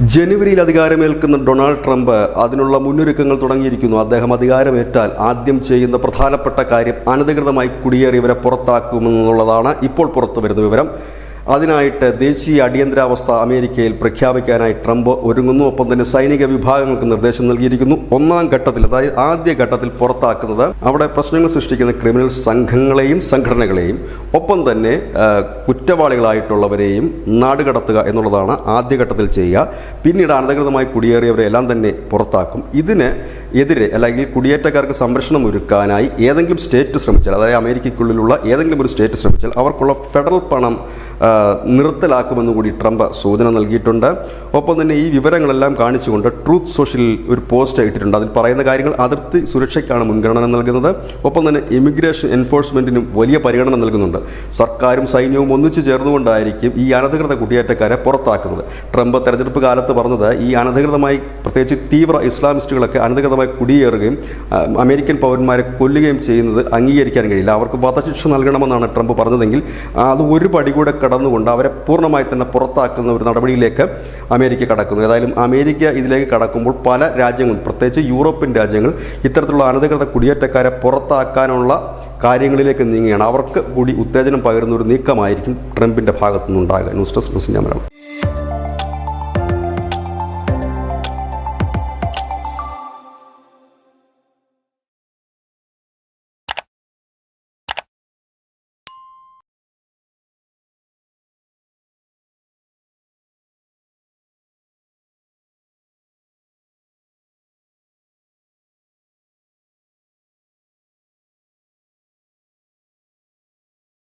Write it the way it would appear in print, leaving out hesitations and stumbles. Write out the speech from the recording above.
ജനുവരിയിൽ അധികാരമേൽക്കുന്ന Donald Trump അതിനുള്ള മുന്നൊരുക്കങ്ങൾ തുടങ്ങിയിരിക്കുന്നു. അദ്ദേഹം അധികാരമേറ്റാൽ ആദ്യം ചെയ്യുന്ന പ്രധാനപ്പെട്ട കാര്യം അനധികൃതമായി കുടിയേറിയവരെ പുറത്താക്കുമെന്നുള്ളതാണ് ഇപ്പോൾ പുറത്തുവരുന്ന വിവരം. അതിനായിട്ട് ദേശീയ അടിയന്തരാവസ്ഥ അമേരിക്കയിൽ പ്രഖ്യാപിക്കാനായി ട്രംപ് ഒരുങ്ങുന്നു. ഒപ്പം തന്നെ സൈനിക വിഭാഗങ്ങൾക്ക് നിർദ്ദേശം നൽകിയിരിക്കുന്നു. ഒന്നാം ഘട്ടത്തിൽ, അതായത് ആദ്യ ഘട്ടത്തിൽ പുറത്താക്കുന്നത് അവിടെ പ്രശ്നങ്ങൾ സൃഷ്ടിക്കുന്ന ക്രിമിനൽ സംഘങ്ങളെയും സംഘടനകളെയും ഒപ്പം തന്നെ കുറ്റവാളികളായിട്ടുള്ളവരെയും നാടുകടത്തുക എന്നുള്ളതാണ് ആദ്യഘട്ടത്തിൽ ചെയ്യുക. പിന്നീട് അനധികൃതമായി കുടിയേറിയവരെ എല്ലാം തന്നെ പുറത്താക്കും. ഇതിന് എതിരെ അല്ലെങ്കിൽ കുടിയേറ്റക്കാർക്ക് സംരക്ഷണം ഒരുക്കാനായി ഏതെങ്കിലും സ്റ്റേറ്റ് ശ്രമിച്ചാൽ, അതായത് അമേരിക്കയ്ക്കുള്ളിലുള്ള ഏതെങ്കിലും ഒരു സ്റ്റേറ്റ് ശ്രമിച്ചാൽ അവർക്കുള്ള ഫെഡറൽ പണം നിർത്തലാക്കുമെന്ന് കൂടി ട്രംപ് സൂചന നൽകിയിട്ടുണ്ട്. ഒപ്പം തന്നെ ഈ വിവരങ്ങളെല്ലാം കാണിച്ചുകൊണ്ട് ട്രൂത്ത് സോഷ്യലിൽ ഒരു പോസ്റ്റ് ഇട്ടിട്ടുണ്ട്. അതിൽ പറയുന്ന കാര്യങ്ങൾ അതിർത്തി സുരക്ഷയ്ക്കാണ് മുൻഗണന നൽകുന്നത്. ഒപ്പം തന്നെ ഇമിഗ്രേഷൻ എൻഫോഴ്സ്മെൻറ്റിനും വലിയ പരിഗണന നൽകുന്നുണ്ട്. സർക്കാരും സൈന്യവും ഒന്നിച്ചു ചേർന്നുകൊണ്ടായിരിക്കും ഈ അനധികൃത കുടിയേറ്റക്കാരെ പുറത്താക്കുന്നത്. ട്രംപ് തെരഞ്ഞെടുപ്പ് കാലത്ത് പറഞ്ഞത് ഈ അനധികൃതമായി, പ്രത്യേകിച്ച് തീവ്ര ഇസ്ലാമിസ്റ്റുകളൊക്കെ അനധികൃതമായി കുടിയേറുകയും അമേരിക്കൻ പൗരന്മാരെ കൊല്ലുകയും ചെയ്യുന്നത് അംഗീകരിക്കാൻ കഴിയില്ല. അവർക്ക് വധശിക്ഷ നൽകണമെന്നാണ് ട്രംപ് പറഞ്ഞതെങ്കിൽ അത് ഒരു പടി കൂടെ കടന്നുകൊണ്ട് അവരെ പൂർണ്ണമായി തന്നെ പുറത്താക്കുന്ന ഒരു നടപടിയിലേക്ക് അമേരിക്ക കടക്കുന്നു. ഏതായാലും അമേരിക്ക ഇതിലേക്ക് കടക്കുമ്പോൾ പല രാജ്യങ്ങളും, പ്രത്യേകിച്ച് യൂറോപ്യൻ രാജ്യങ്ങൾ ഇത്തരത്തിലുള്ള അനധികൃത കുടിയേറ്റക്കാരെ പുറത്താക്കാനുള്ള കാര്യങ്ങളിലേക്ക് നീങ്ങുകയാണ്. അവർക്ക് കൂടി ഉത്തേജനം പകരുന്ന ഒരു നീക്കമായിരിക്കും ട്രംപിൻ്റെ ഭാഗത്തുനിന്നുണ്ടാകുക. News desk news India Malayalam.